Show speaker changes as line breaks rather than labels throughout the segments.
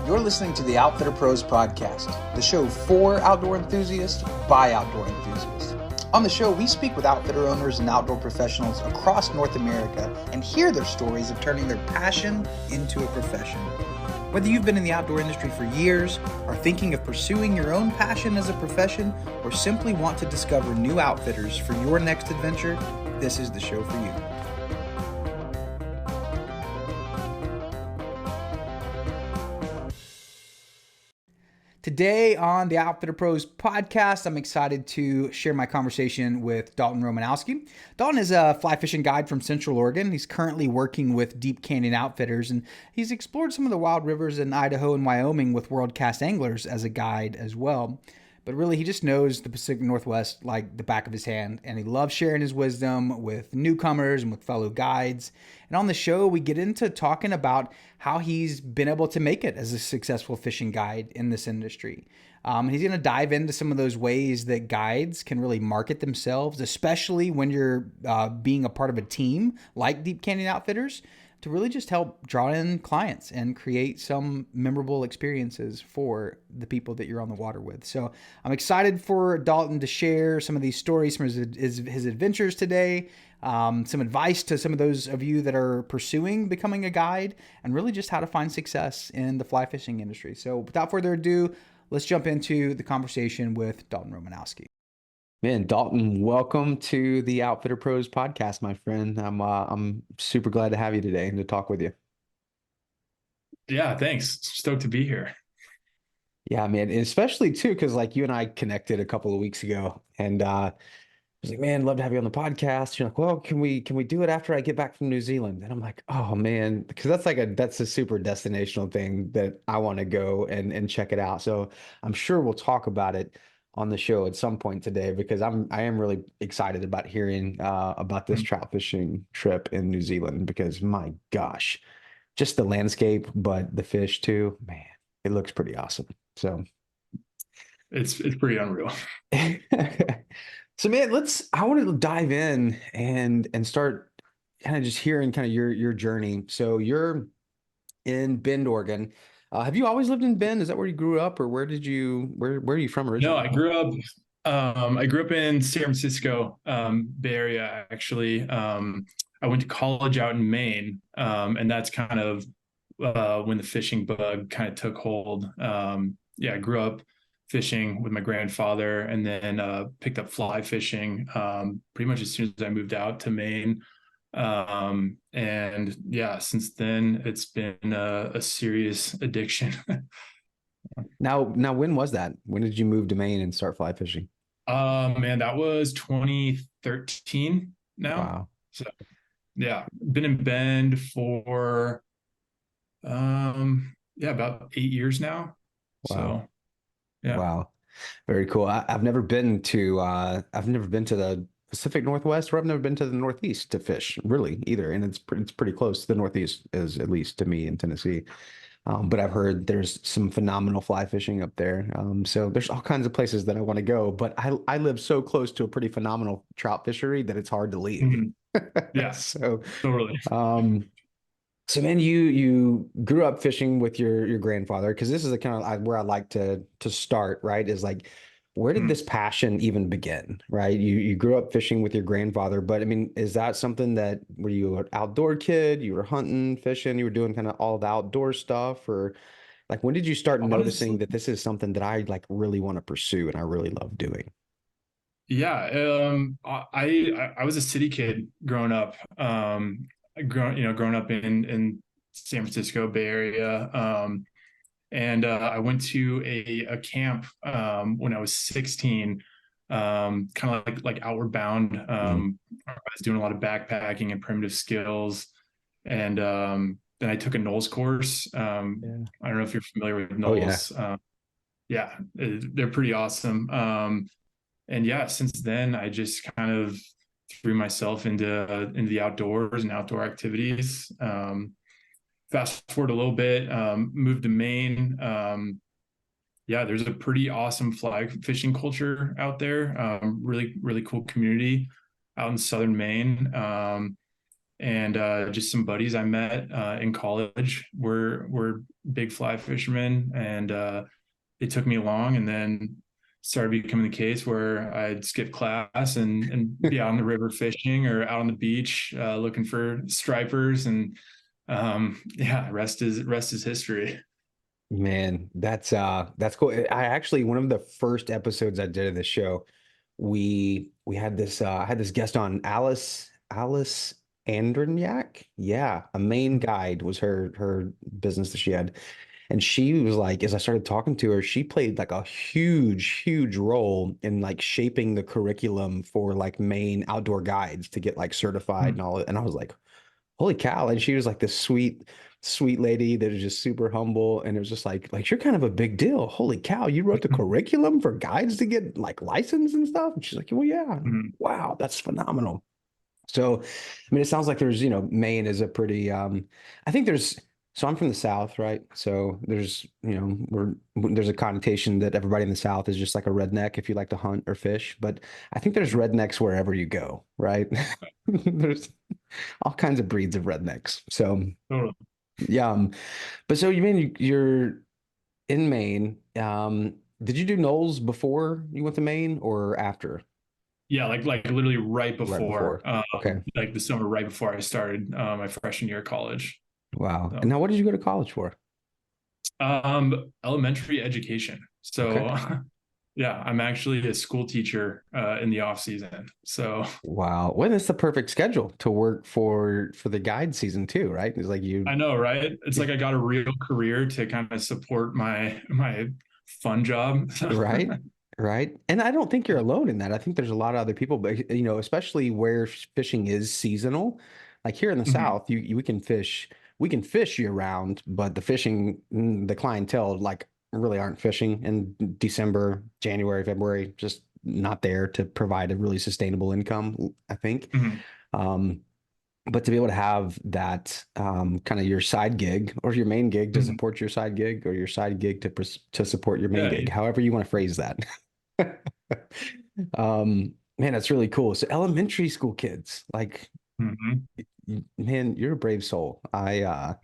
You're listening to the Outfitter Pros podcast, the show for outdoor enthusiasts by outdoor enthusiasts. On the show, we speak with outfitter owners and outdoor professionals across North America and hear their stories of turning their passion into a profession. Whether you've been in the outdoor industry for years, are thinking of pursuing your own passion as a profession, or simply want to discover new outfitters for your next adventure, this is the show for you. Today on the Outfitter Pros podcast, I'm excited to share my conversation with Dalton Romanowski. Dalton is a fly fishing guide from Central Oregon. He's currently working with Deep Canyon Outfitters, and he's explored some of the wild rivers in Idaho and Wyoming with world-class anglers as a guide as well. But really, he just knows the Pacific Northwest like the back of his hand, and he loves sharing his wisdom with newcomers and with fellow guides. And on the show, we get into talking about how he's been able to make it as a successful fishing guide in this industry. He's going to dive into some of those ways that guides can really market themselves, especially when you're being a part of a team like Deep Canyon Outfitters, to really just help draw in clients and create some memorable experiences for the people that you're on the water with. So I'm excited for Dalton to share some of these stories from his adventures today, some advice to some of those of you that are pursuing becoming a guide, and really just how to find success in the fly fishing industry. So without further ado, let's jump into the conversation with Dalton Romanowski. Man, Dalton, welcome to the Outfitter Pros podcast, my friend. I'm super glad to have you today and to talk with you.
Yeah, thanks. Stoked to be here.
Yeah, man, and especially too, because like you and I connected a couple of weeks ago, and I was like, man, love to have you on the podcast. You're like, well, can we do it after I get back from New Zealand? And I'm like, oh man, because that's a super destinational thing that I want to go and check it out. So I'm sure we'll talk about it on the show at some point today, because I am really excited about hearing about this trout fishing trip in New Zealand, because my gosh, just the landscape, but the fish too, man, it looks pretty awesome. So
it's pretty unreal.
So man, I wanted to dive in and start kind of just hearing kind of your journey. So you're in Bend, Oregon. Have you always lived in Bend? Is that where you grew up, or where are you from originally?
No, I grew up in San Francisco, Bay Area, actually. I went to college out in Maine, and that's kind of when the fishing bug kind of took hold. I grew up fishing with my grandfather, and then picked up fly fishing pretty much as soon as I moved out to Maine. And yeah, since then it's been a serious addiction.
Now, when was that? When did you move to Maine and start fly fishing?
Man, that was 2013 now.
Wow.
So yeah, been in Bend for about 8 years now.
Wow.
So yeah.
Wow. Very cool. I've never been to the Pacific Northwest, or I've never been to the Northeast to fish really either. And it's pretty close. The Northeast is, at least to me, in Tennessee. But I've heard there's some phenomenal fly fishing up there. So there's all kinds of places that I want to go, but I live so close to a pretty phenomenal trout fishery that it's hard to leave.
Mm-hmm. Yeah.
So
totally.
So man, you grew up fishing with your grandfather, because this is the kind of where I like to start, right? Is like, where did this passion even begin, right? You grew up fishing with your grandfather, but I mean, is that something that, were you an outdoor kid? You were hunting, fishing, you were doing kind of all the outdoor stuff, or like, when did you start noticing that this is something that I like really want to pursue and I really love doing?
Yeah, I was a city kid growing up. Growing up in San Francisco Bay Area. And I went to a camp when I was 16, kind of like Outward Bound. I was doing a lot of backpacking and primitive skills. And then I took a NOLS course. I don't know if you're familiar with NOLS.
Oh,
yeah. They're pretty awesome. And yeah, since then, I just kind of threw myself into the outdoors and outdoor activities. Fast forward a little bit, moved to Maine. There's a pretty awesome fly fishing culture out there. Really, really cool community out in southern Maine. and just some buddies I met in college were big fly fishermen, and they took me along, and then started becoming the case where I'd skip class and be out on the river fishing or out on the beach looking for stripers, and yeah, rest is history.
Man, that's cool. I actually one of the first episodes I did of the show, we had this I had this guest on, Alice Androniak. Yeah, a Maine guide was her business that she had. And she was like, as I started talking to her, she played like a huge role in like shaping the curriculum for like Maine outdoor guides to get like certified and all. And I was like, holy cow. And she was like this sweet lady that was just super humble. And it was just like you're kind of a big deal. Holy cow, you wrote the curriculum for guides to get like licensed and stuff. And she's like, well, yeah, wow, that's phenomenal. So, I mean, it sounds like there's, Maine is a pretty, I think so I'm from the South, right? So there's, there's a connotation that everybody in the South is just like a redneck if you like to hunt or fish. But I think there's rednecks wherever you go, right? There's all kinds of breeds of rednecks. So,
Totally.
yeah. But so you mean you're in Maine. Did you do Knowles before you went to Maine or after?
Yeah, like literally right
Right
before,
before. Okay.
like the summer right before I started my freshman year of college.
Wow. And
So,
now what did you go to college for?
elementary education.
Okay.
So, yeah, I'm actually a school teacher in the off season. So,
Wow. Well, that's the perfect schedule to work for the guide season too, right? It's like you,
I know, right? It's like I got a real career to kind of support my fun job.
right? Right. And I don't think you're alone in that. I think there's a lot of other people, but especially where fishing is seasonal. Like here in the
Mhm,
South, we can fish year round, but the fishing, the clientele like really aren't fishing in December, January, February, just not there to provide a really sustainable income, I think.
mhm,
Um, but to be able to have that kind of your side gig or your main gig to
mhm.
support your side gig or your side gig to support your main
Yeah,
gig, however you want to phrase that. Man, that's really cool. So elementary school kids, like,
mhm,
man, you're a brave soul. I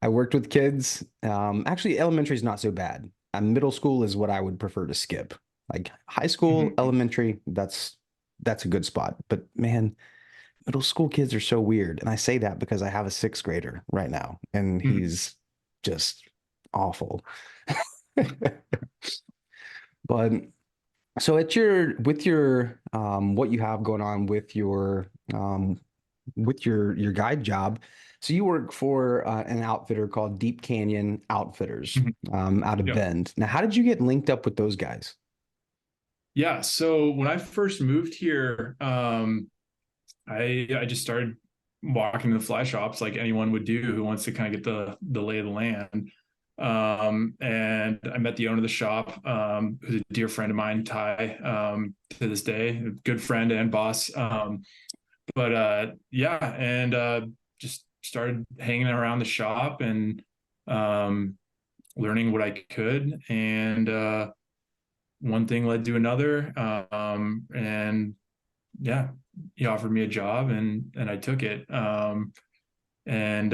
worked with kids. Actually, elementary is not so bad. Middle school is what I would prefer to skip. Like high school,
mhm,
elementary, that's a good spot. But man, middle school kids are so weird. And I say that because I have a sixth grader right now, and
mhm,
he's just awful. But so at your with your what you have going on with your guide job, so you work for an outfitter called Deep Canyon Outfitters
mhm.
out of
Yep.
Bend. Now, how did you get linked up with those guys?
Yeah. So when I first moved here, I just started walking to the fly shops like anyone would do who wants to kind of get the lay of the land. And I met the owner of the shop, who's a dear friend of mine, Ty, to this day, a good friend and boss. But yeah, and just started hanging around the shop and um, learning what I could, and one thing led to another, and yeah, he offered me a job, and I took it. And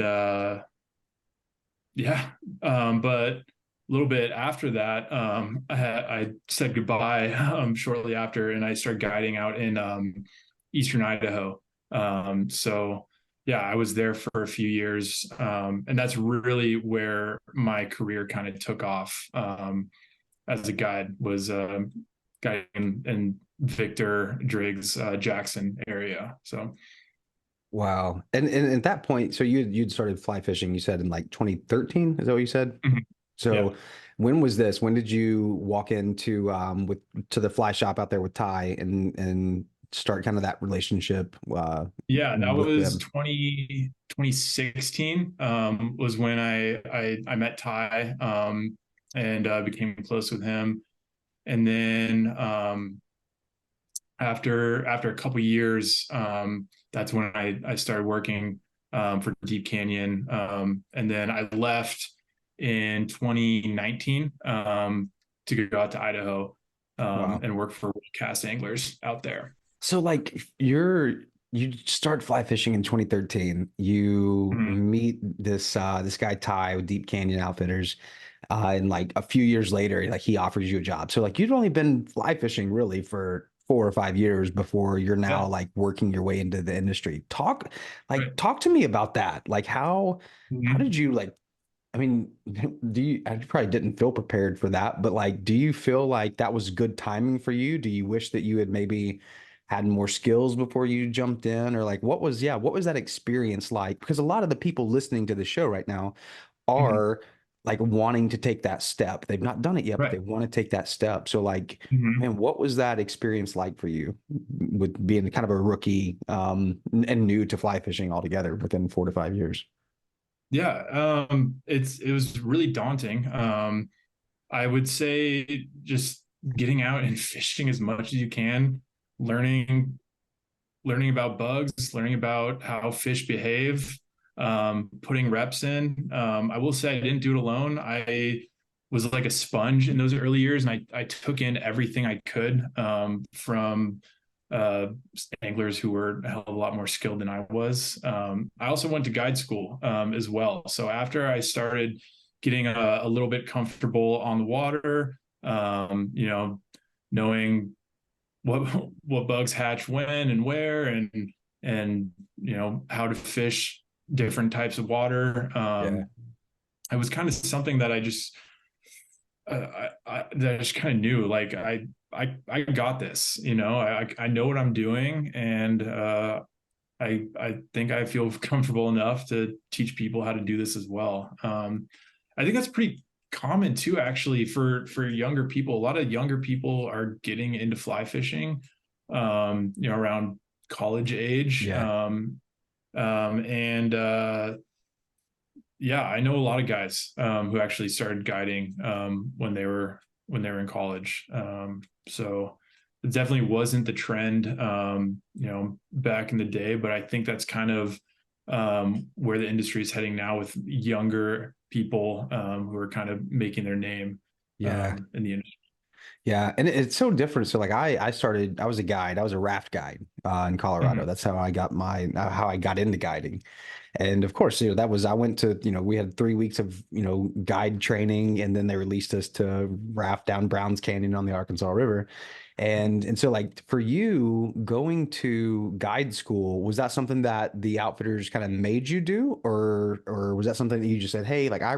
yeah, but a little bit after that, I said goodbye shortly after, and I started guiding out in Eastern Idaho. So yeah, I was there for a few years, and that's really where my career kind of took off as a guide. Was guiding in Victor Driggs Jackson area. So
Wow. And at that point, so you'd started fly fishing, you said in like 2013, is that what you said?
mhm, yeah.
So when was this? When did you walk into with to the fly shop out there with Ty and start kind of that relationship
Yeah, that
with
was
them?
2016 was when I met Ty and became close with him. And then after a couple years, that's when I started working for Deep Canyon. And then I left in 2019 to go out to Idaho
Wow.
and work for World Cast Anglers out there.
So like you're you start fly fishing in 2013. You
Mhm.
meet this guy Ty with Deep Canyon Outfitters, and like a few years later, like he offers you a job. So like you'd only been fly fishing really for 4 or 5 years before you're now
Yeah.
like working your way into the industry.
Right.
Talk to me about that. Like how
Mhm.
did you like? I mean, do you? I probably didn't feel prepared for that, but like, do you feel like that was good timing for you? Do you wish that you had maybe had more skills before you jumped in, or like, what was that experience like? Because a lot of the people listening to the show right now
Mhm.
are like wanting to take that step. They've not done it yet, but
Right.
they want to take that step. So, like,
Mhm.
man, what was that experience like for you with being kind of a rookie, and new to fly fishing altogether within 4 to 5 years?
Yeah. It was really daunting. I would say just getting out and fishing as much as you can, learning learning about bugs, learning about how fish behave, putting reps in. I will say I didn't do it alone. I was like a sponge in those early years, and I took in everything I could from uh, anglers who were a hell of a lot more skilled than I was. I also went to guide school as well. So after I started getting a little bit comfortable on the water, knowing what what bugs hatch when and where, and how to fish different types of water.
Yeah.
It was kind of something that that I just kind of knew, like I got this. I know what I'm doing, and I think I feel comfortable enough to teach people how to do this as well. I think that's pretty common too, actually, for younger people. A lot of younger people are getting into fly fishing, around college age.
Yeah.
And Yeah, I know a lot of guys who actually started guiding when they were in college. So it definitely wasn't the trend, back in the day, but I think that's kind of where the industry is heading now, with younger people who are kind of making their name
Yeah.
in the industry.
Yeah, and it's so different. So like I was a guide. I was a raft guide in Colorado.
Mhm.
That's how I got how I got into guiding. And of course, that was I went to, we had 3 weeks of, guide training, and then they released us to raft down Browns Canyon on the Arkansas River. And so like for you going to guide school, was that something that the outfitters kind of made you do, or was that something that you just said, "Hey, like I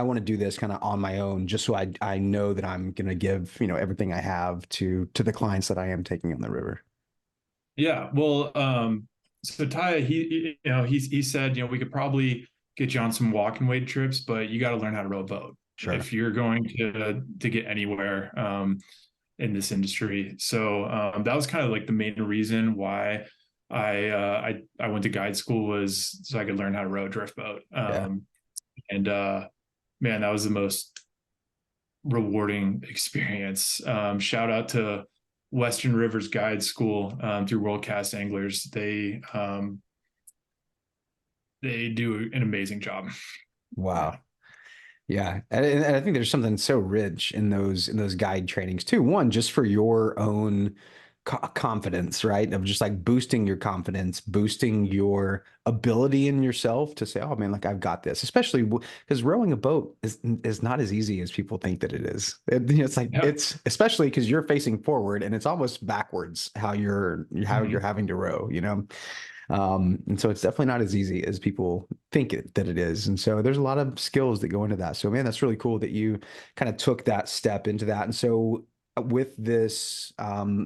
want to do this kind of on my own, just so I know that I'm going to give, everything I have to the clients that I am taking on the river."
Yeah, well, so Ty, he said, we could probably get you on some walking weight trips, but you got to learn how to row a boat
Sure.
if you're going to get anywhere in this industry. So that was kind of like the main reason why I went to guide school, was so I could learn how to row a drift boat.
Yeah.
And Man, that was the most rewarding experience. Shout out to Western Rivers Guide School through World Cast Anglers. They do an amazing job. Yeah.
Wow. Yeah, and I think there's something so rich in those guide trainings too. One, just for your own confidence, right? Of just like boosting your confidence, boosting your ability in yourself to say, "Oh man, like I've got this." Especially because rowing a boat is not as easy as people think that it is. It's like
Yeah.
it's especially because you're facing forward and it's almost backwards how you're
Mhm.
having to row. And so it's definitely not as easy as people think that it is. And so there's a lot of skills that go into that. So man, that's really cool that you kind of took that step into that. And so with this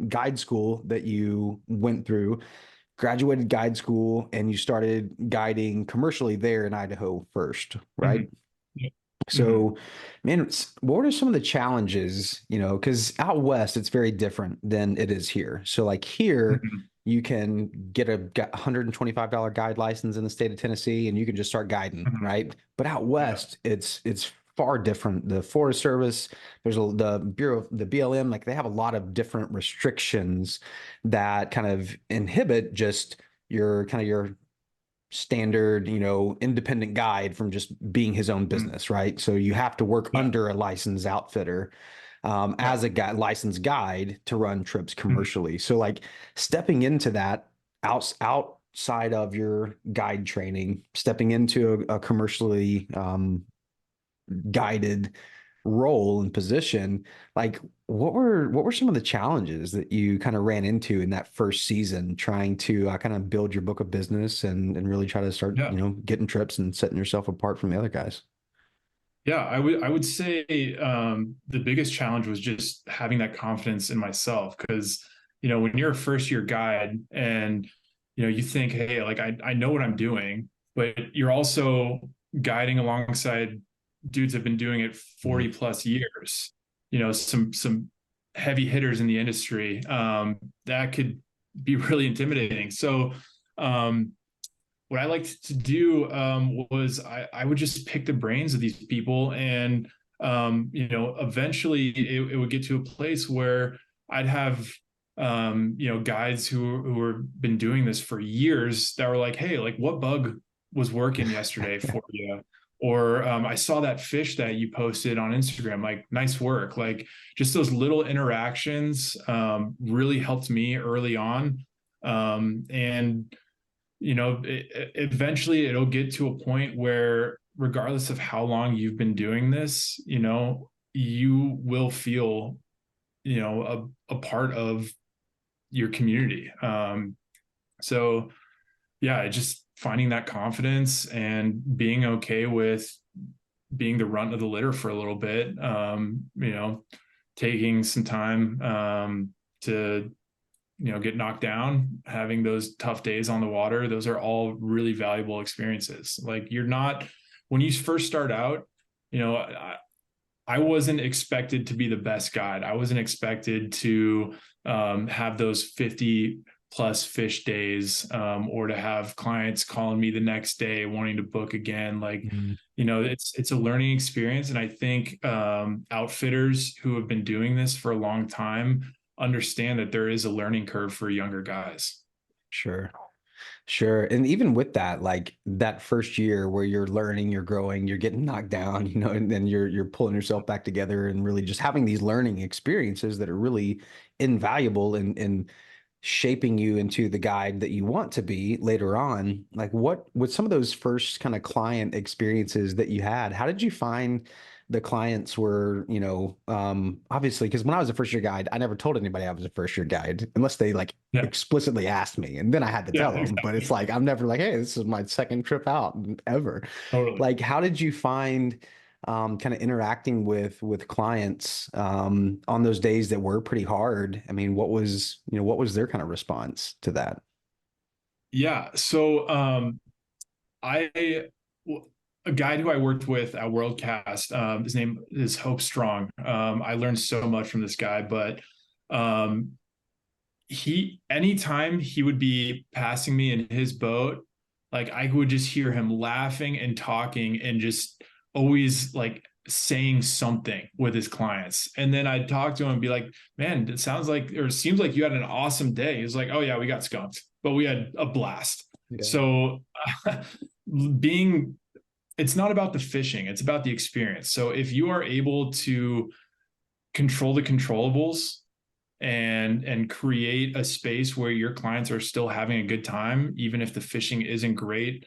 guide school that you went through, graduated guide school, and you started guiding commercially there in Idaho first, right?
Mhm. Yeah. Mhm.
So, man, what are some of the challenges, because out west it's very different than it is here. So, like here,
Mhm.
you can get a $125 guide license in the state of Tennessee, and you can just start guiding,
Mhm.
right? But out
Yeah.
west, it's far different. The Forest Service, the Bureau, the BLM, like they have a lot of different restrictions that kind of inhibit just your standard, independent guide from just being his own
Mhm.
business, right? So you have to work
Yeah.
under a licensed outfitter
Yeah.
as a licensed guide to run trips
Mhm.
commercially. So like stepping into that, outside of your guide training, stepping into a commercially guided role and position, like what were some of the challenges that you kind of ran into in that first season trying to kind of build your book of business and really try to start,
Yeah.
getting trips and setting yourself apart from the other guys?
Yeah, I would say the biggest challenge was just having that confidence in myself because when you're a first year guide and you think, hey, like I know what I'm doing, but you're also guiding alongside dudes that have been doing it
Mhm.
40 plus years. Some heavy hitters in the industry that could be really intimidating. So um, what I liked to do was I would just pick the brains of these people, and eventually it would get to a place where I'd have guides who have been doing this for years that were like, hey, like what bug was working yesterday for you? Or I saw that fish that you posted on Instagram. Like, nice work. Like, just those little interactions really helped me early on. And eventually it'll get to a point where regardless of how long you've been doing this, you will feel, a part of your community. So yeah, just finding that confidence and being okay with being the runt of the litter for a little bit, taking some time to get knocked down, having those tough days on the water, those are all really valuable experiences. Like you're not, when you first start out, I wasn't expected to be the best guide. I wasn't expected to have those 50 plus fish days or to have clients calling me the next day wanting to book again. Like,
Mhm.
it's a learning experience. And I think outfitters who have been doing this for a long time understand that there is a learning curve for younger guys.
Sure. Sure. And even with that, like that first year where you're learning, you're growing, you're getting knocked down, and then you're pulling yourself back together and really just having these learning experiences that are really invaluable in shaping you into the guide that you want to be later on. Like what with some of those first kind of client experiences that you had, how did you find the clients were, obviously, because when I was a first year guide, I never told anybody I was a first year guide unless they like
Yeah.
explicitly asked me, and then I had to
Yeah,
tell them. But it's
exactly.
like I'm never like, hey, this is my second trip out ever.
Totally.
Like, how did you find kind of interacting with clients on those days that were pretty hard? I mean, what was their kind of response to that?
Yeah. So I a guide who I worked with at Worldcast, his name is Hope Strong. I learned so much from this guy, but um, he anytime he would be passing me in his boat, like I would just hear him laughing and talking and just always like saying something with his clients. And then I'd talk to him and be like, man, it sounds like or it seems like you had an awesome day. He was like, oh yeah, we got skunked, but we had a blast.
Yeah.
So being it's not about the fishing, it's about the experience. So if you are able to control the controllables and create a space where your clients are still having a good time even if the fishing isn't great,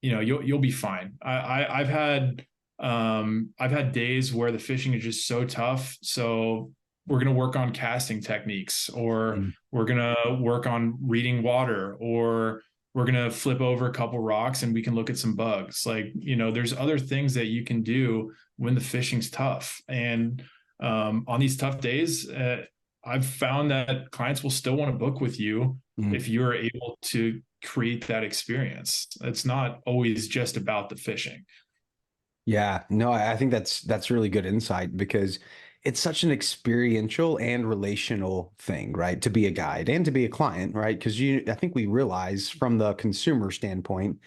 you'll be fine. I've had days where the fishing is just so tough, so we're going to work on casting techniques, or
Mm.
we're going to work on reading water, or we're going to flip over a couple rocks and we can look at some bugs. Like, there's other things that you can do when the fishing's tough. And on these tough days, I've found that clients will still want to book with you
Mm.
if you're able to create that experience. It's not always just about the fishing.
Yeah, no, I think that's really good insight because it's such an experiential and relational thing, right? To be a guide and to be a client, right? Because I think we realize from the consumer standpoint,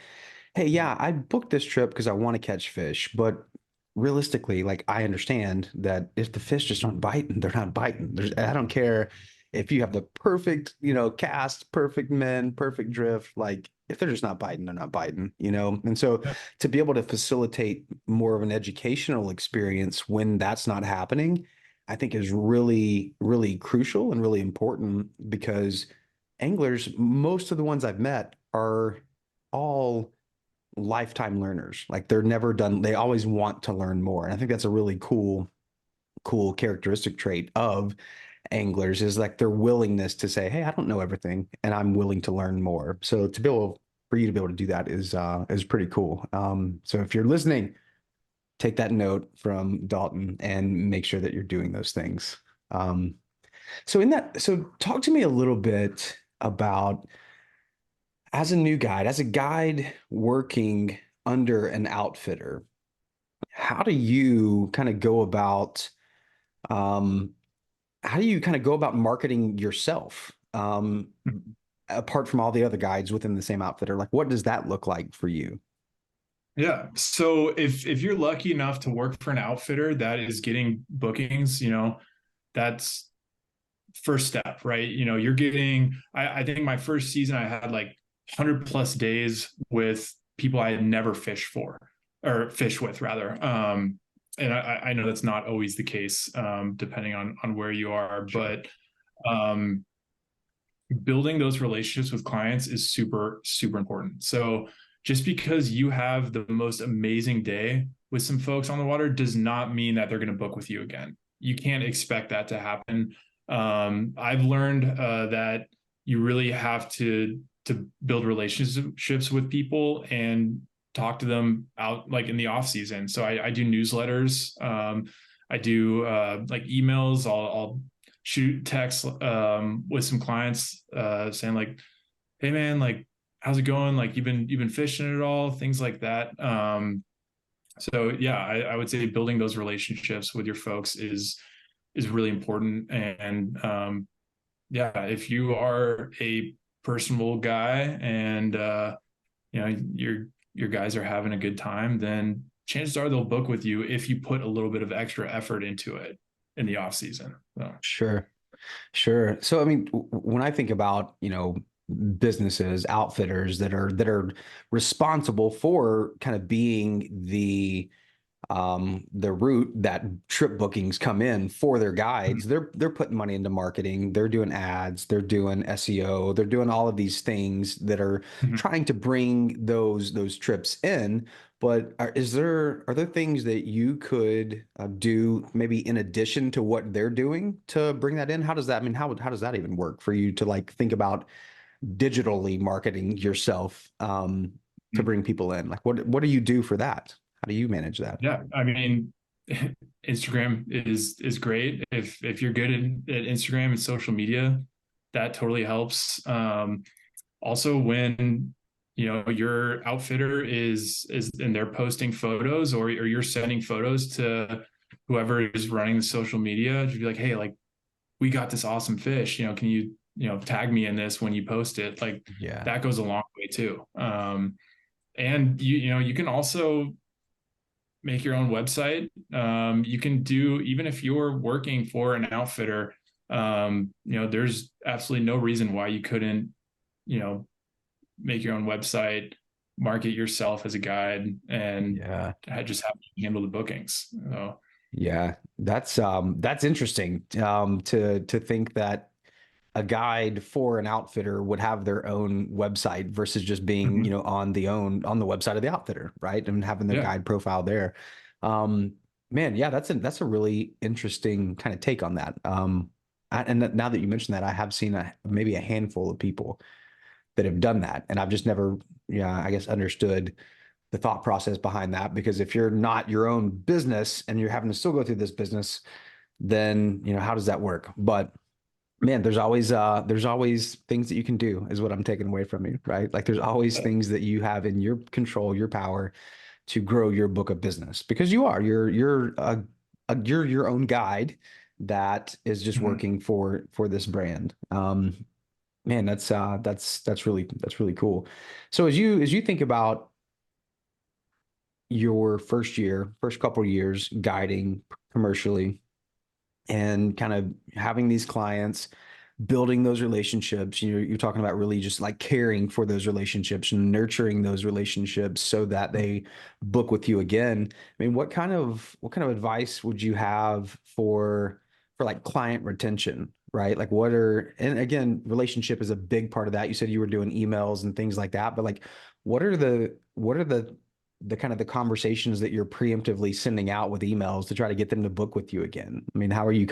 hey, yeah, I booked this trip because I want to catch fish, but realistically, like I understand that if the fish just aren't biting, they're not biting. I don't care if you have the perfect, cast, perfect men, perfect drift. Like if they're just not biting, they're not biting. And so
Yeah.
to be able to facilitate more of an educational experience when that's not happening, I think is really, really crucial and really important because anglers, most of the ones I've met are all lifetime learners. Like they're never done, they always want to learn more. And I think that's a really cool characteristic trait of anglers is like their willingness to say, hey, I don't know everything and I'm willing to learn more. So to be able for you to be able to do that is pretty cool. So if you're listening, take that note from Dalton and make sure that you're doing those things. So talk to me a little bit about as a new guide, as a guide working under an outfitter, how do you kind of go about um, how do you kind of go about marketing yourself apart from all the other guides within the same outfitter? Like, what does that look like for you?
Yeah. So if you're lucky enough to work for an outfitter that is getting bookings, that's first step, right? You're getting, I think my first season, I had like 100 plus days with people I had never fished for or fished with rather. And I know that's not always the case, depending on where you are,
Sure.
but building those relationships with clients is super, super important. So just because you have the most amazing day with some folks on the water does not mean that they're going to book with you again. You can't expect that to happen. I've learned that you really have to build relationships with people and talk to them out like in the off season. So I do newsletters. I do like emails. I'll shoot texts with some clients saying like, hey man, like how's it going? Like you've been fishing it all, things like that. So yeah, I would say building those relationships with your folks is really important. And yeah, if you are a personable guy and your guys are having a good time, then chances are they'll book with you if you put a little bit of extra effort into it in the off season. So.
Sure. Sure. So, I mean, when I think about, businesses, outfitters that are responsible for kind of being the route that trip bookings come in for their
Mhm.
guides, they're putting money into marketing, they're doing ads, they're doing SEO, they're doing all of these things that are
Mhm.
trying to bring those trips in. But are there things that you could do maybe in addition to what they're doing to bring that in? How does that, I mean, how does that even work for you to like think about digitally marketing yourself to bring people in? Like what do you do for that? How do you manage that?
Yeah, I mean, Instagram is great. If you're good at Instagram and social media, that totally helps. Also, when your outfitter is and they're posting photos or you're sending photos to whoever is running the social media, to be like, hey, like we got this awesome fish. Can you tag me in this when you post it? Like
Yeah.
that goes a long way too. And you can also make your own website. You can do, even if you're working for an outfitter, there's absolutely no reason why you couldn't, you know, make your own website, market yourself as a guide, and
Yeah.
just have to handle the bookings. So,
Yeah. That's interesting. To think that a guide for an outfitter would have their own website versus just being,
mhm.
on the website of the outfitter, right? And having their
Yeah.
guide profile there. Um, Man, yeah, that's a really interesting kind of take on that. Now that you mentioned that, I have seen maybe a handful of people that have done that, and I've just never, yeah, I guess understood the thought process behind that. Because if you're not your own business and you're having to still go through this business, then how does that work? But man, there's always things that you can do is what I'm taking away from you, right? Like there's always things that you have in your control, your power to grow your book of business because you're your own guide that is just
Mhm.
working for this brand. Man, that's really cool. So as you think about your first couple of years guiding commercially and kind of having these clients, building those relationships, you're talking about really just like caring for those relationships and nurturing those relationships so that they book with you again. I mean, what kind of advice would you have for like client retention, right? Like what are, and again, relationship is a big part of that. You said you were doing emails and things like that, but like, what are the kind of the conversations that you're preemptively sending out with emails to try to get them to book with you again? I mean, how are you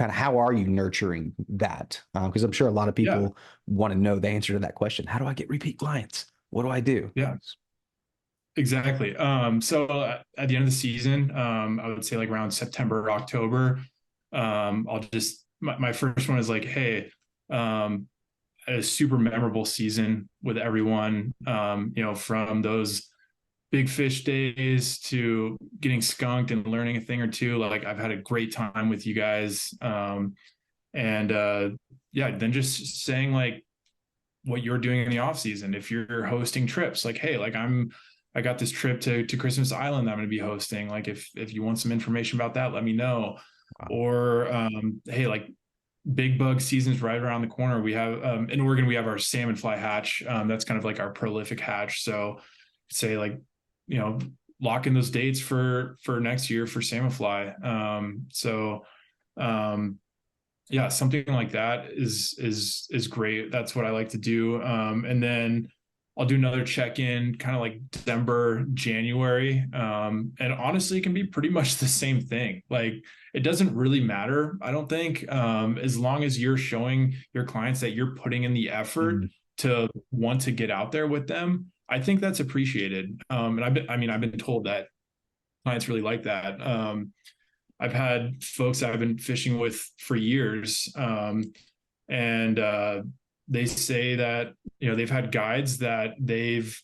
nurturing that? Because I'm sure a lot of
Yeah.
people want to know the answer to that question. How do I get repeat clients? What do I do?
Yeah. Exactly. So at the end of the season, I would say like around September, October, I'll just my first one is like, hey, I had a super memorable season with everyone. From those big fish days to getting skunked and learning a thing or two. Like I've had a great time with you guys. And yeah, then just saying like what you're doing in the off season. If you're hosting trips, like, hey, like I got this trip to Christmas Island that I'm going to be hosting. Like if you want some information about that, let me know.
Wow.
Or hey, like big bug season's right around the corner. We have in Oregon, we have our salmon fly hatch. That's kind of like our prolific hatch. So say like, you know, lock in those dates for next year for salmon fly. Yeah, something like that is great. That's what I like to do. And then I'll do another check-in kind of like December, January. And honestly, it can be pretty much the same thing. Like it doesn't really matter, I don't think, as long as you're showing your clients that you're putting in the effort
Mm.
to want to get out there with them. I think that's appreciated. And I've been told that clients really like that. I've had folks I've been fishing with for years, and they say that they've had guides that they've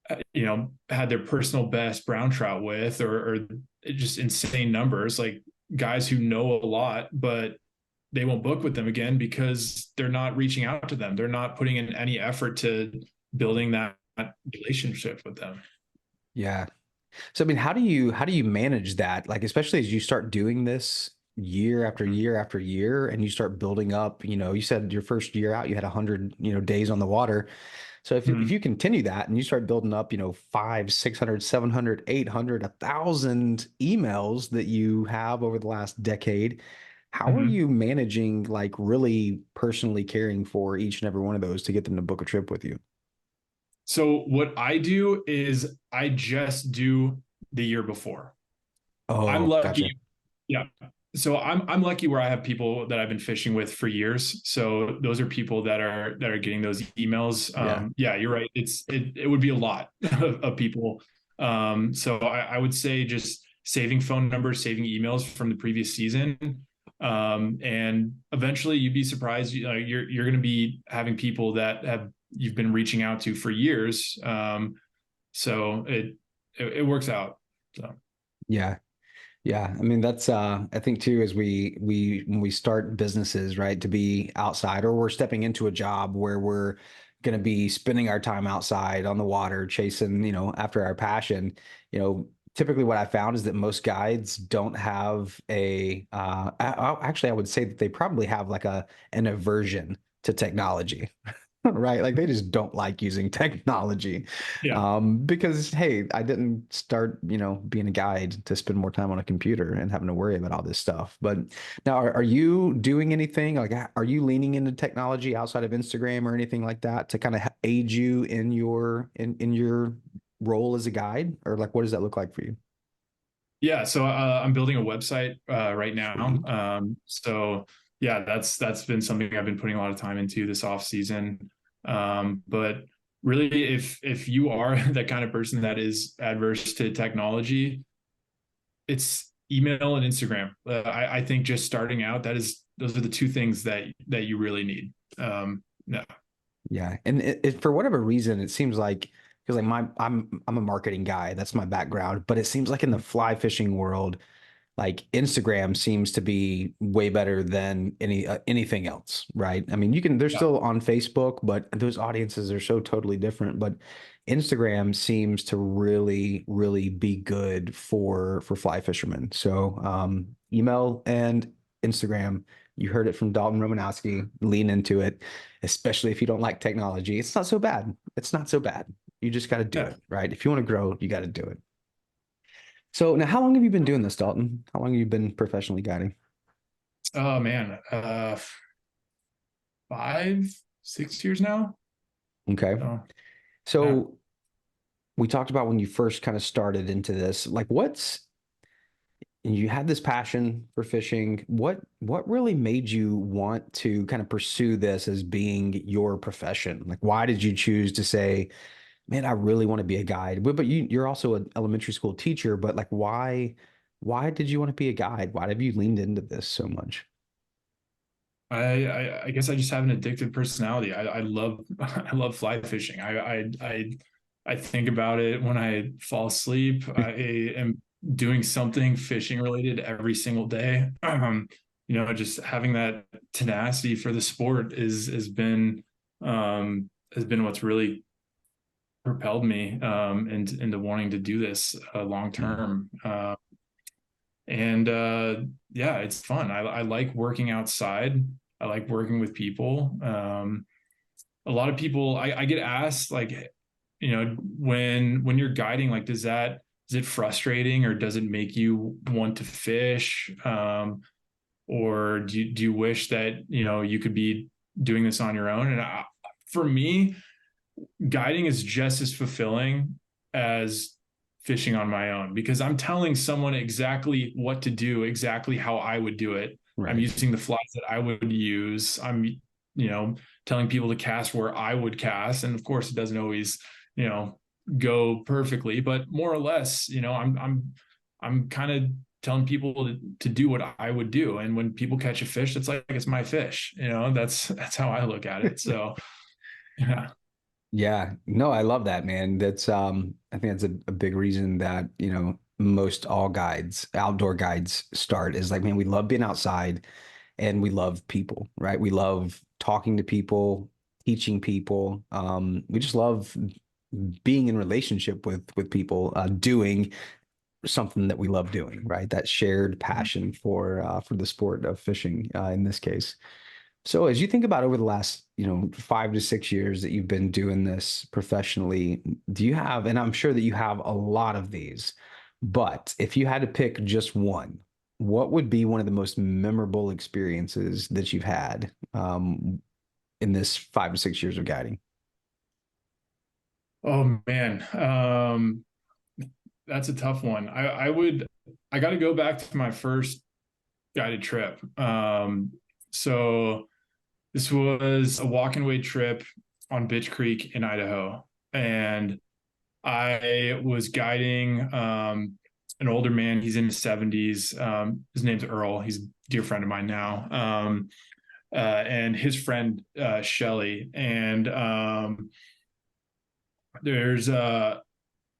had their personal best brown trout with, or just insane numbers, like guys who know a lot, but they won't book with them again because they're not reaching out to them. They're not putting in any effort to building that relationship with them.
Yeah. So I mean, how do you manage that? Like, especially as you start doing this year after year after year, and you start building up, you said your first year out, you had 100, days on the water. So if
Mhm.
you continue that and you start building up, 5, 600, 700, 800, 1,000 emails that you have over the last decade, how are
Mhm.
you managing, like really personally caring for each and every one of those to get them to book a trip with you?
So what I do is I just do the year before. I'm
Oh, gotcha.
lucky. Yeah. So I'm lucky where I have people that I've been fishing with for years. So those are people that are getting those emails.
Yeah.
Yeah, you're right. It would be a lot of people. So I would say just saving phone numbers, saving emails from the previous season. And eventually you'd be surprised, you're going to be having people that have you've been reaching out to for years. So it works out. So
Yeah. Yeah, I mean that's I think too, as we when we start businesses, right, to be outside, or we're stepping into a job where we're going to be spending our time outside on the water chasing, after our passion, typically what I found is that most guides don't have actually I would say that they probably have like an aversion to technology. Right. Like they just don't like using technology.
yeah.
Because hey, I didn't start, being a guide to spend more time on a computer and having to worry about all this stuff. But now are you doing anything like, are you leaning into technology outside of Instagram or anything like that to kind of aid you in your role as a guide? Or like what does that look like for you?
Yeah, so I'm building a website right now.
Sweet.
So yeah, that's been something I've been putting a lot of time into this off season. But really, if you are that kind of person that is adverse to technology, it's email and Instagram. I think just starting out, those are the two things that you really need. No,
Yeah, and for whatever reason, it seems like because like I'm a marketing guy, that's my background, but it seems like in the fly fishing world, like Instagram seems to be way better than anything else, right? I mean, they're
yeah,
still on Facebook, but those audiences are so totally different. But Instagram seems to really, really be good for fly fishermen. So email and Instagram. You heard it from Dalton Romanowski. Lean into it, especially if you don't like technology. It's not so bad. It's not so bad. You just got to do
yeah.
it, right? If you want to grow, you got to do it. So now, how long have you been doing this, Dalton? How long have you been professionally guiding?
Oh man, 5, 6 years now.
Okay.
So, yeah.
So we talked about when you first kind of started into this, like you had this passion for fishing. What really made you want to kind of pursue this as being your profession? Like, why did you choose to say, man, I really want to be a guide? But you're also an elementary school teacher, but like, why did you want to be a guide? Why have you leaned into this so much?
I guess I just have an addictive personality. I love I love fly fishing. I think about it when I fall asleep. I am doing something fishing related every single day. Just having that tenacity for the sport is has been what's really propelled me into wanting to do this long term. And Yeah, it's fun. I like working outside. I like working with people. A lot of people, I get asked like, when you're guiding, like, is it frustrating or does it make you want to fish? Or do you wish that, you could be doing this on your own? And for me, guiding is just as fulfilling as fishing on my own because I'm telling someone exactly what to do, exactly how I would do it. I'm
Right.
using the flies that I would use. I'm, telling people to cast where I would cast. And of course, it doesn't always, go perfectly, but more or less, I'm kind of telling people to do what I would do. And when people catch a fish, it's like it's my fish. That's how I look at it. So yeah.
Yeah, no, I love that, man. That's I think that's a big reason that, most all guides, outdoor guides start is like, man, we love being outside and we love people, right? We love talking to people, teaching people. We just love being in relationship with people, doing something that we love doing, right? That shared passion for the sport of fishing, in this case. So as you think about over the last, 5 to 6 years that you've been doing this professionally, do you have, and I'm sure that you have a lot of these, but if you had to pick just one, what would be one of the most memorable experiences that you've had, in this 5 to 6 years of guiding?
Oh man. That's a tough one. I got to go back to my first guided trip. So this was a walk and wade trip on Bitch Creek in Idaho. And I was guiding an older man. He's in his 70s. His name's Earl. He's a dear friend of mine now. And his friend, Shelly. And there's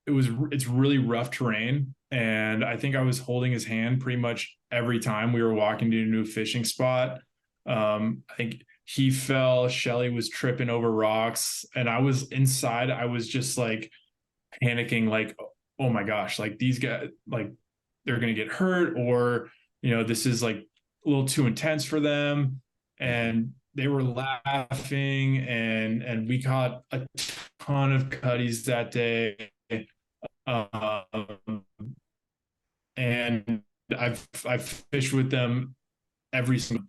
it's really rough terrain. And I think I was holding his hand pretty much every time we were walking to a new fishing spot. I think he fell, Shelly was tripping over rocks, and I was inside. I was just like panicking, like, oh my gosh, like these guys, like they're gonna get hurt, or this is like a little too intense for them. And they were laughing, and we caught a ton of cutties that day. Um, and I've fished with them every single.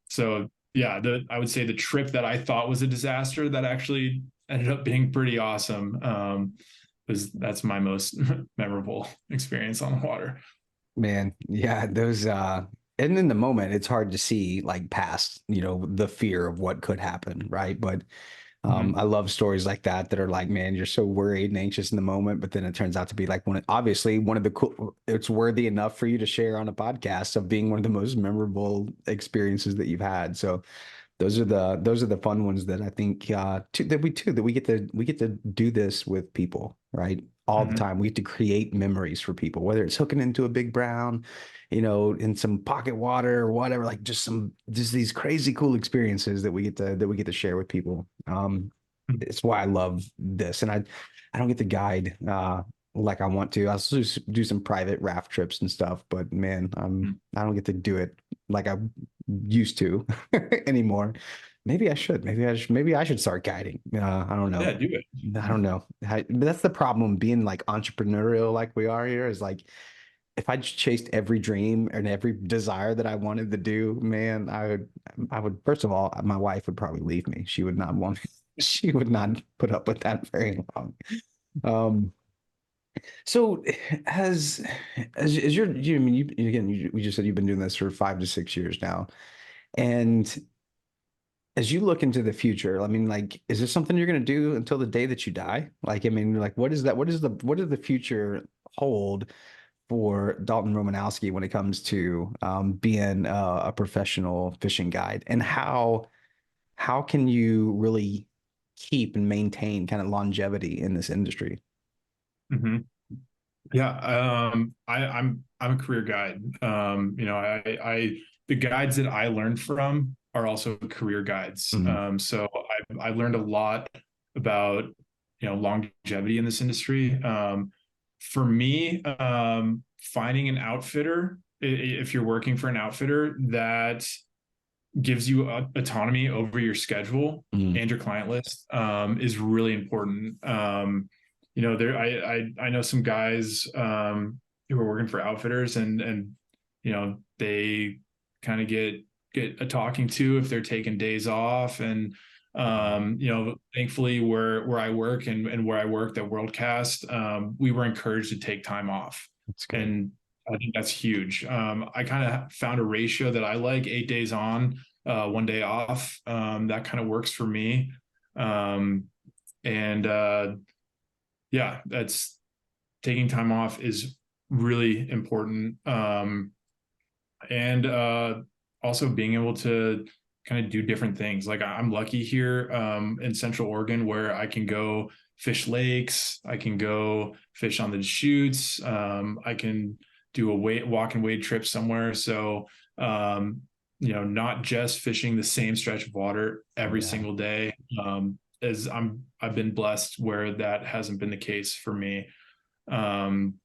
So yeah, I would say the trip that I thought was a disaster that actually ended up being pretty awesome. That's my most memorable experience on the water.
Man, yeah, those and in the moment it's hard to see like past, the fear of what could happen, right? But I
Mm-hmm.
love stories like that are like, man, you're so worried and anxious in the moment, but then it turns out to be like obviously one of the cool, it's worthy enough for you to share on a podcast of being one of the most memorable experiences that you've had. So those are the fun ones that I think that we get to do this with people, right? All the
Mm-hmm.
time. We get to create memories for people, whether it's hooking into a big brown, in some pocket water or whatever, like just these crazy cool experiences that we get to share with people. It's why I love this. And I don't get to guide like I want to. I'll just do some private raft trips and stuff, but man, I don't get to do it like I used to anymore. Maybe I should. Maybe I should start guiding. I don't
Yeah,
know.
do it.
I don't know. But that's the problem being like entrepreneurial like we are here is like if I just chased every dream and every desire that I wanted to do, man, I would, first of all, my wife would probably leave me. She would not want, she would not put up with that very long. Um, so as I mean, we just said you've been doing this for 5 to 6 years now. And as you look into the future, I mean, like, is this something you're going to do until the day that you die? Like, I mean, like, what is that? What does the future hold for Dalton Romanowski when it comes to being a professional fishing guide, and how can you really keep and maintain kind of longevity in this industry?
Mm-hmm. Yeah, I'm a career guide. I the guides that I learned from are also career guides.
Mhm.
So I learned a lot about longevity in this industry. For me, finding an outfitter, if you're working for an outfitter that gives you autonomy over your schedule
Mhm.
and your client list, is really important. There I know some guys who are working for outfitters, and they kind of get a talking to if they're taking days off. And thankfully where I work and where I worked at WorldCast, we were encouraged to take time off.
That's good.
And I think that's huge. I kind of found a ratio that I like: 8 days on, 1 day off. That kind of works for me. And yeah, that's taking time off is really important. And also being able to kind of do different things. Like, I'm lucky here in Central Oregon, where I can go fish lakes, I can go fish on the chutes, I can do a walk and wade trip somewhere. So not just fishing the same stretch of water every
Yeah.
single day. As I've been blessed where that hasn't been the case for me. Um,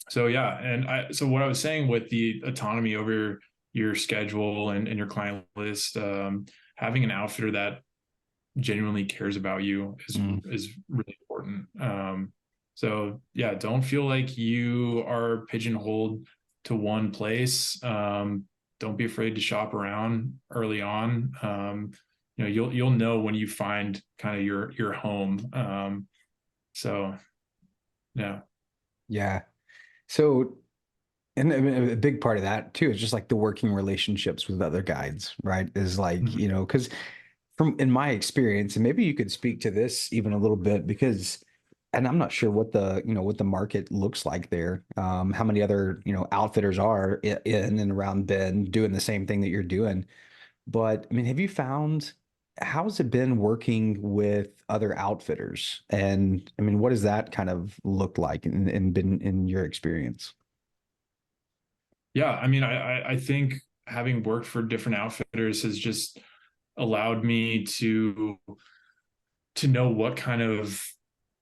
so yeah, so what I was saying with the autonomy over your schedule and your client list, having an outfitter that genuinely cares about you
Mm.
is really important. So yeah, don't feel like you are pigeonholed to one place. Don't be afraid to shop around early on. You'll know when you find kind of your home. So yeah.
Yeah. So, and I mean, a big part of that too is just like the working relationships with other guides, right? Is like,
Mhm.
because from in my experience, and maybe you could speak to this even a little bit, because, and I'm not sure what the market looks like there. How many other, outfitters are in and around Bend doing the same thing that you're doing. But I mean, have you found, how's it been working with other outfitters? And I mean, what does that kind of look like and been in your experience?
Yeah, I mean, I think having worked for different outfitters has just allowed me to know what kind of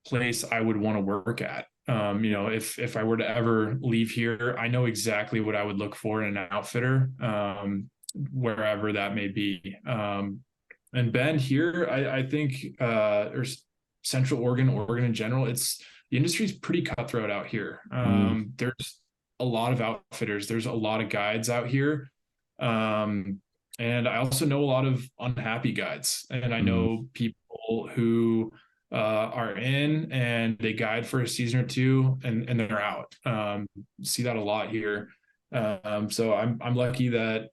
place I would want to work at. If I were to ever leave here, I know exactly what I would look for in an outfitter, wherever that may be. And Bend here, I think, or Central Oregon, Oregon in general, the industry is pretty cutthroat out here.
Mm.
There's a lot of outfitters. There's a lot of guides out here. Um, and I also know a lot of unhappy guides, and I
Mm.
know people who are in and they guide for a season or two, and they're out. See that a lot here. So I'm lucky that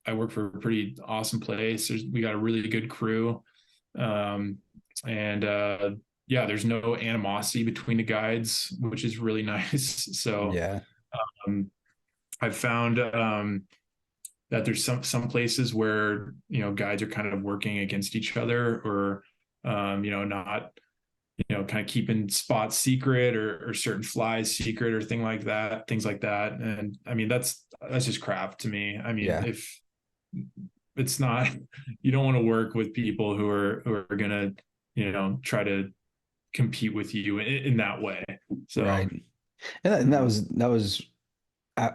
I work for a pretty awesome place. We got a really good crew, um, and yeah, there's no animosity between the guides, which is really nice. So
Yeah.
um, I've found that there's some places where guides are kind of working against each other, or not kind of keeping spots secret, or certain flies secret, or things like that. And I mean, that's just crap to me. I mean,
Yeah.
if it's not, you don't want to work with people who are gonna try to compete with you in that way. So
Right. And that was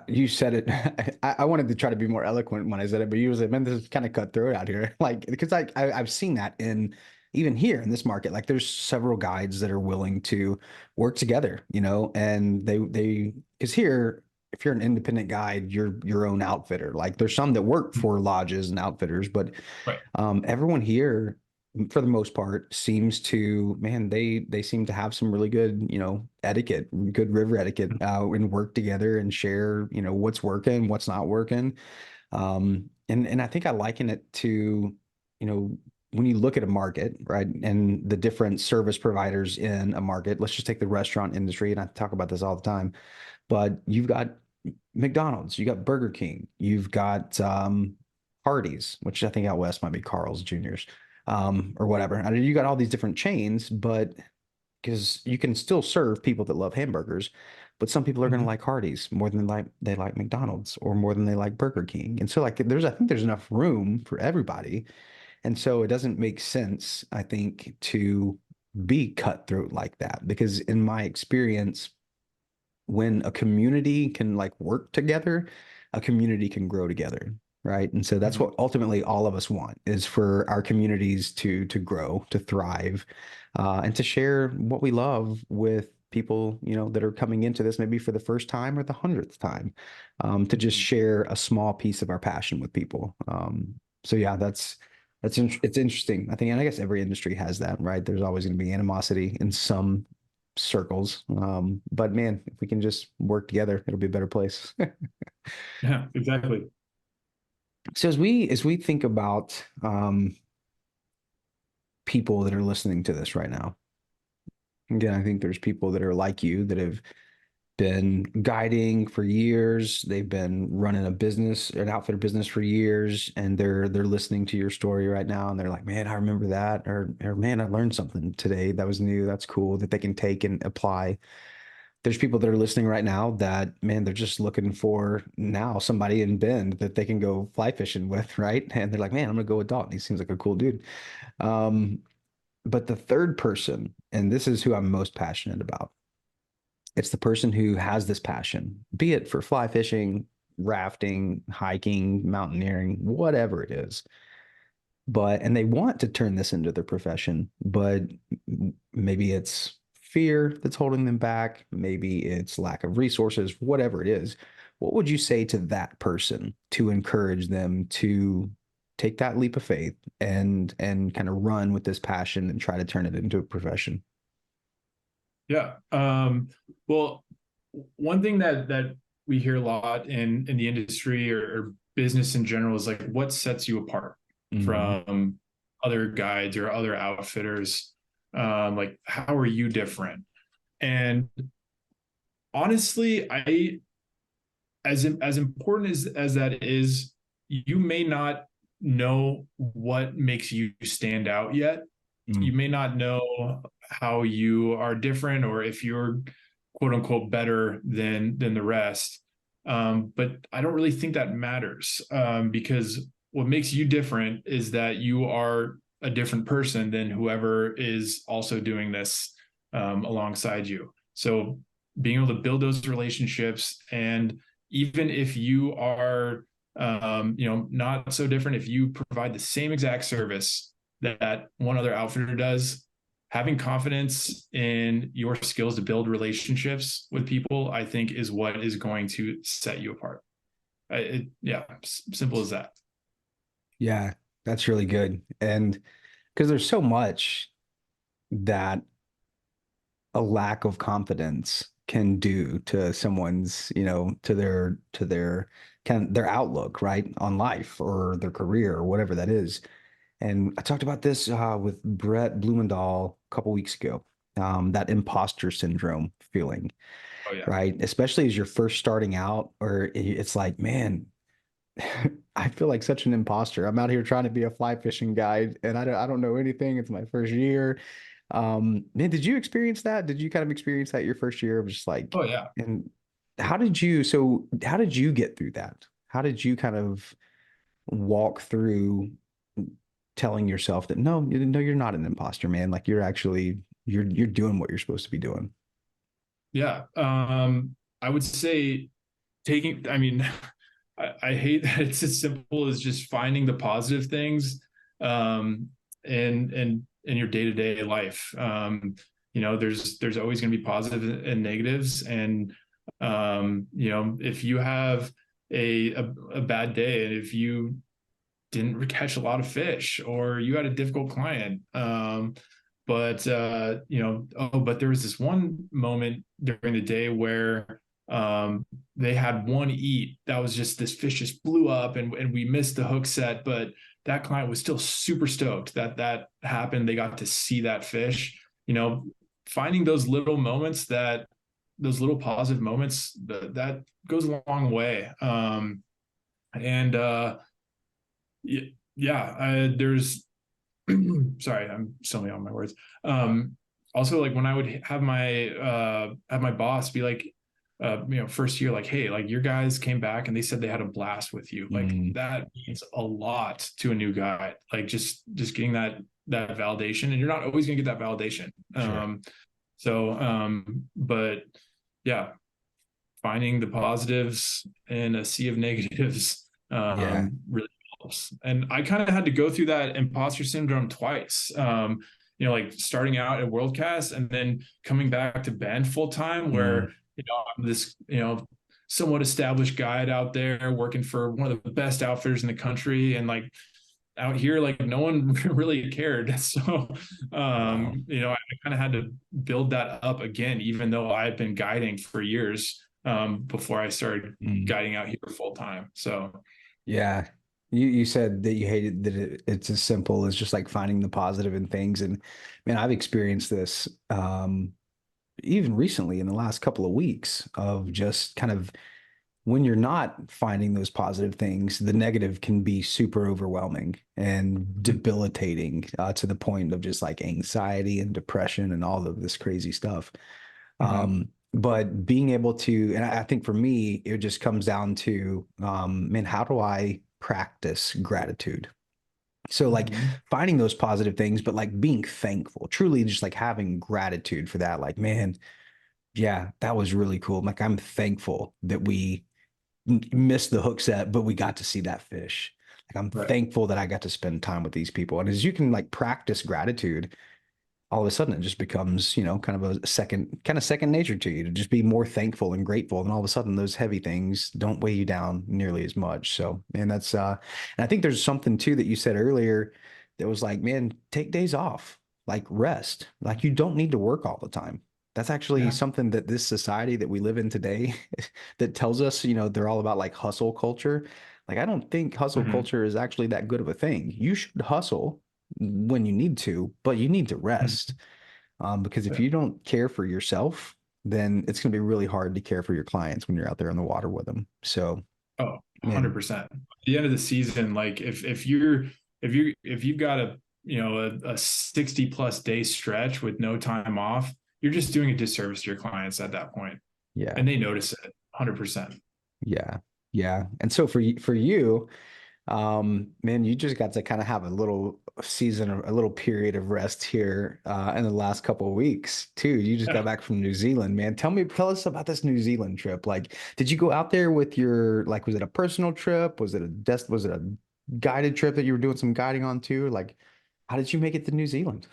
you said it. I wanted to try to be more eloquent when I said it, but you was like, man, this is kind of cutthroat out here. Like, because I've seen that in even here in this market. Like, there's several guides that are willing to work together, and they because here, if you're an independent guide, you're your own outfitter. Like there's some that work for lodges and outfitters, but
Right.
everyone here, for the most part, seems to, man, they seem to have some really good, etiquette, good river etiquette, and work together and share, what's working, what's not working. And I think I liken it to, when you look at a market, right, and the different service providers in a market. Let's just take the restaurant industry, and I talk about this all the time. But you've got McDonald's, you got Burger King, you've got Hardee's, which I think out west might be Carl's Jr.'s, or whatever. I mean, you got all these different chains, but because you can still serve people that love hamburgers, but some people are going to
Mhm.
like Hardee's more than they like McDonald's or more than they like Burger King. And so like I think there's enough room for everybody. And so it doesn't make sense, I think, to be cutthroat like that because in my experience, when a community can like work together, a community can grow together, right? And so that's
Mhm.
what ultimately all of us want is for our communities to grow, to thrive, and to share what we love with people, that are coming into this maybe for the first time or the 100th time, to just
Mhm.
share a small piece of our passion with people. So yeah, it's interesting. I think, and I guess every industry has that, right? There's always going to be animosity in some circles. But man, if we can just work together, it'll be a better place.
Yeah, exactly.
So as we think about people that are listening to this right now, again, I think there's people that are like you that have been guiding for years. They've been running a business, an outfitter business for years, and they're listening to your story right now, and they're like, "Man, I remember that," or "Man, I learned something today that was new. That's cool that they can take and apply." There's people that are listening right now that, man, they're just looking for now somebody in Bend that they can go fly fishing with, right? And they're like, man, I'm gonna go with Dalton. He seems like a cool dude. Um, but the third person, and this is who I'm most passionate about, it's the person who has this passion, be it for fly fishing, rafting, hiking, mountaineering, whatever it is. And they want to turn this into their profession, but maybe it's fear that's holding them back. Maybe it's lack of resources, whatever it is. What would you say to that person to encourage them to take that leap of faith and kind of run with this passion and try to turn it into a profession?
Yeah. Well, one thing that we hear a lot in the industry or business in general is like what sets you apart
Mhm.
from other guides or other outfitters. Like how are you different? And honestly, I as important as that is, you may not know what makes you stand out yet. You
Mm.
may not know how you are different or if you're quote unquote better than the rest. But I don't really think that matters because what makes you different is that you are a different person than whoever is also doing this alongside you. So being able to build those relationships, and even if you are not so different, if you provide the same exact service that one other outfitter does, having confidence in your skills to build relationships with people, I think, is what is going to set you apart. Yeah, simple as that.
Yeah, that's really good. And because there's so much that a lack of confidence can do to someone's, to their kind of their outlook, right, on life or their career or whatever that is. And I talked about this with Brett Blumendahl a couple weeks ago. That imposter syndrome feeling,
Oh yeah.
right? Especially as you're first starting out, or it's like, man, I feel like such an imposter. I'm out here trying to be a fly fishing guide, and I don't know anything. It's my first year. Man, did you experience that? Did you kind of experience that your first year of just like,
Oh yeah.
and how did you get through that? How did you kind of walk through telling yourself that no, you're not an imposter, man. Like you're doing what you're supposed to be doing.
Yeah. I would say taking, I mean, I hate that it's as simple as just finding the positive things in your day-to-day life. There's always going to be positive and negatives, and If you have a bad day, and if you didn't catch a lot of fish, or you had a difficult client, but there was this one moment during the day where they had one eat that was just, this fish just blew up, and we missed the hook set, but that client was still super stoked that that happened. They got to see that fish. Finding those little moments, those little positive moments, that goes a long way. And there's sorry, I'm stumbling on my words. Also, like, when I would have my boss be like, first year, like, hey, like, your guys came back and they said they had a blast with you. Like, that means a lot to a new guy. Like, just getting that validation, and you're not always gonna get that validation.
Sure.
But yeah, finding the positives in a sea of negatives really helps. And I kind of had to go through that imposter syndrome twice. Like, starting out at WorldCast and then coming back to Bend full time, where I'm this somewhat established guide out there working for one of the best outfitters in the country, and like, out here, like, no one really cared. So I kind of had to build that up again, even though I've been guiding for years before I started guiding out here full time. So
Yeah. You said that you hated that it's as simple as just like finding the positive in things. And man, I've experienced this even recently in the last couple of weeks of just kind of when you're not finding those positive things, the negative can be super overwhelming and debilitating to the point of just like anxiety and depression and all of this crazy stuff. But being able to, and I think for me, it just comes down to, man, how do I practice gratitude? So like finding those positive things, but like being thankful, truly just like having gratitude for that. Like, man, yeah, that was really cool. Like, I'm thankful that we missed the hook set, but we got to see that fish. Like, I'm thankful that I got to spend time with these people. And as you can like practice gratitude, all of a sudden it just becomes, kind of a second nature to you to just be more thankful and grateful. And all of a sudden those heavy things don't weigh you down nearly as much. So, man, that's and I think there's something too that you said earlier that was like, man, take days off, like rest. Like, you don't need to work all the time. That's actually something that this society that we live in today that tells us, they're all about like hustle culture. Like, I don't think hustle culture is actually that good of a thing. You should hustle when you need to, but you need to rest. Because if you don't care for yourself, then it's going to be really hard to care for your clients when you're out there in the water with them. So,
100%. At the end of the season, like, if you've got a 60 plus day stretch with no time off, you're just doing a disservice to your clients at that point.
yeah.
And they notice it 100%.
Yeah. Yeah. And so for you, man, you just got to kind of have a little season, a little period of rest here in the last couple of weeks too. You just got back from New Zealand, man. Tell us about this New Zealand trip. Like, did you go out there with like, was it a personal trip? Was it a guided trip that you were doing some guiding on too? Like, how did you make it to New Zealand?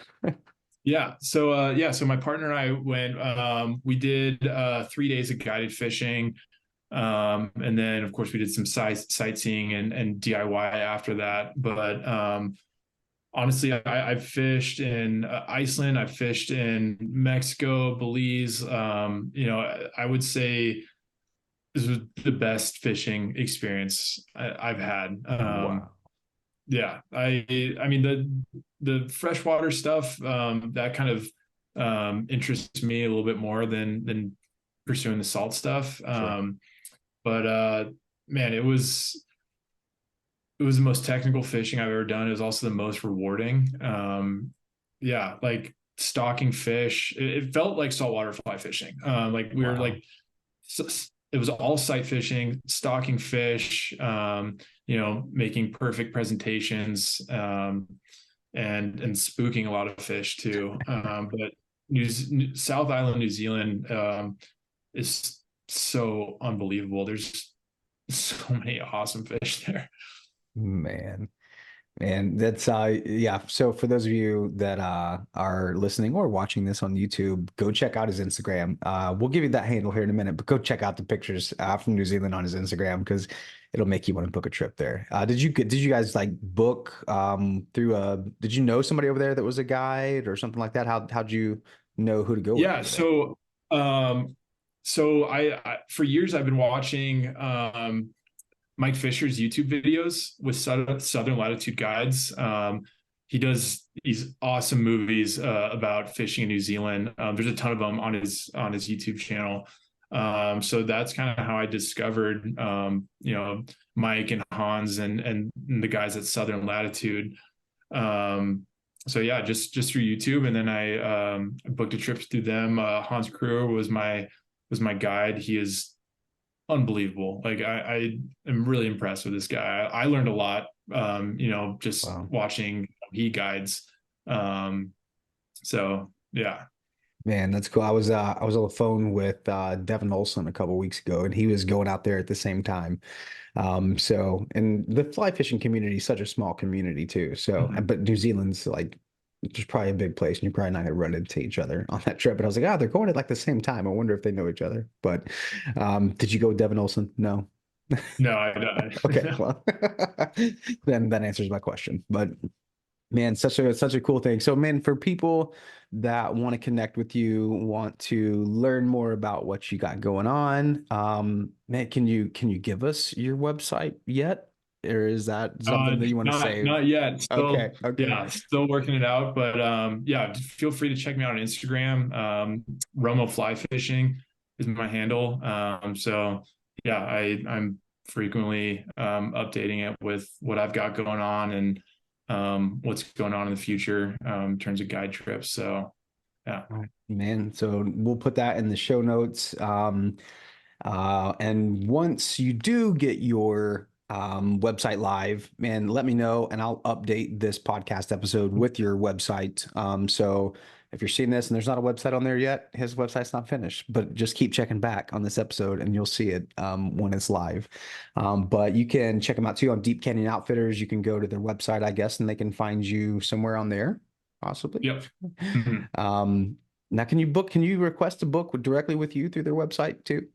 Yeah. So my partner and I went, we did 3 days of guided fishing. And then of course we did some sightseeing and DIY after that. But honestly, I've fished in Iceland, I've fished in Mexico, Belize. I would say this was the best fishing experience I've had.
Wow.
Yeah, I mean, the freshwater stuff, that kind of interests me a little bit more than pursuing the salt stuff.
Sure.
But man, it was the most technical fishing I've ever done. It was also the most rewarding. Yeah, like stalking fish. It felt like saltwater fly fishing. Like we were like, it was all sight fishing, stalking fish, making perfect presentations, and spooking a lot of fish too. But South Island, New Zealand, is so unbelievable. There's so many awesome fish there.
Man. And that's yeah. So for those of you that are listening or watching this on YouTube, go check out his Instagram. We'll give you that handle here in a minute, but go check out the pictures from New Zealand on his Instagram because it'll make you want to book a trip there. Did you guys like book through did you know somebody over there that was a guide or something like that? How'd you know who to go with
Yeah.
over there?
So I for years I've been watching Mike Fisher's YouTube videos with Southern Latitude Guides. He does these awesome movies about fishing in New Zealand. There's a ton of them on his YouTube channel. So that's kind of how I discovered, Mike and Hans and the guys at Southern Latitude. So yeah, just through YouTube, and then I booked a trip through them. Hans Kruer was my guide. He is unbelievable. Like I am really impressed with this guy. I learned a lot, just
Wow.
watching he guides. So yeah.
Man, that's cool. I was on the phone with Devin Olson a couple weeks ago, and he was going out there at the same time. So, and the fly fishing community is such a small community too. So,
Mhm.
but New Zealand's like there's probably a big place, and you're probably not gonna run into each other on that trip. But I was like, they're going at like the same time. I wonder if they know each other. But did you go with Devin Olson? No.
No, I don't.
Okay,
No.
well, then that answers my question. But man, such a cool thing. So, man, for people that want to connect with you, want to learn more about what you got going on, man, can you give us your website yet? Or is that something that you want to save?
Not yet.
Okay,
Still,
okay.
yeah, still working it out. But yeah, feel free to check me out on Instagram. Romo Fly Fishing is my handle. So yeah, I'm frequently updating it with what I've got going on and what's going on in the future in terms of guide trips. So yeah.
All right, man. So we'll put that in the show notes. And once you do get your website live, man, let me know and I'll update this podcast episode with your website. So if you're seeing this and there's not a website on there yet, his website's not finished, but just keep checking back on this episode and you'll see it when it's live. But you can check them out too on Deep Canyon Outfitters. You can go to their website, I guess, and they can find you somewhere on there, possibly.
Yep. Mhm.
Now, can you request a book directly with you through their website too?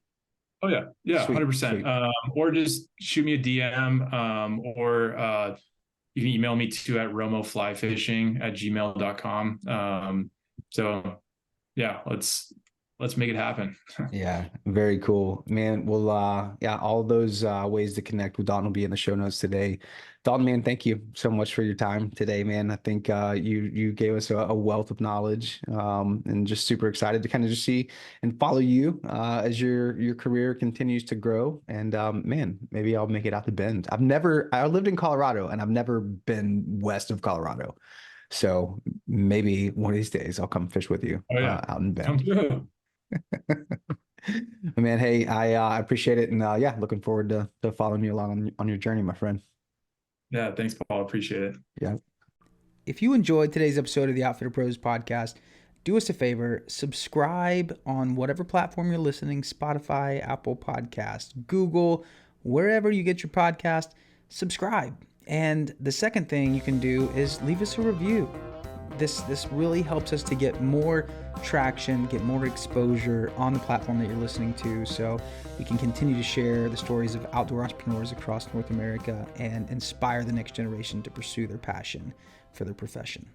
Oh yeah, yeah,
Sweet,
100%.
sweet.
Or just shoot me a DM, or you can email me too at romoflyfishing@gmail.com. So yeah, let's make it happen.
Yeah, very cool, man. Well, yeah, all those ways to connect with Dalton will be in the show notes today. Dalton, man, thank you so much for your time today, man. I think you gave us a wealth of knowledge, and just super excited to kind of just see and follow you as your career continues to grow. And man, maybe I'll make it out to Bend. I lived in Colorado, and I've never been west of Colorado. So maybe one of these days I'll come fish with you
Oh yeah,
out in
come
Bend.
through.
Man, hey, I appreciate it, and yeah, looking forward to following you along on your journey, my friend.
Yeah, thanks, Paul. Appreciate it.
Yeah.
If you enjoyed today's episode of the Outfitter Pros podcast, do us a favor, subscribe on whatever platform you're listening, Spotify, Apple Podcasts, Google, wherever you get your podcast, subscribe. And the second thing you can do is leave us a review. This really helps us to get more traction, get more exposure on the platform that you're listening to, so we can continue to share the stories of outdoor entrepreneurs across North America and inspire the next generation to pursue their passion for their profession.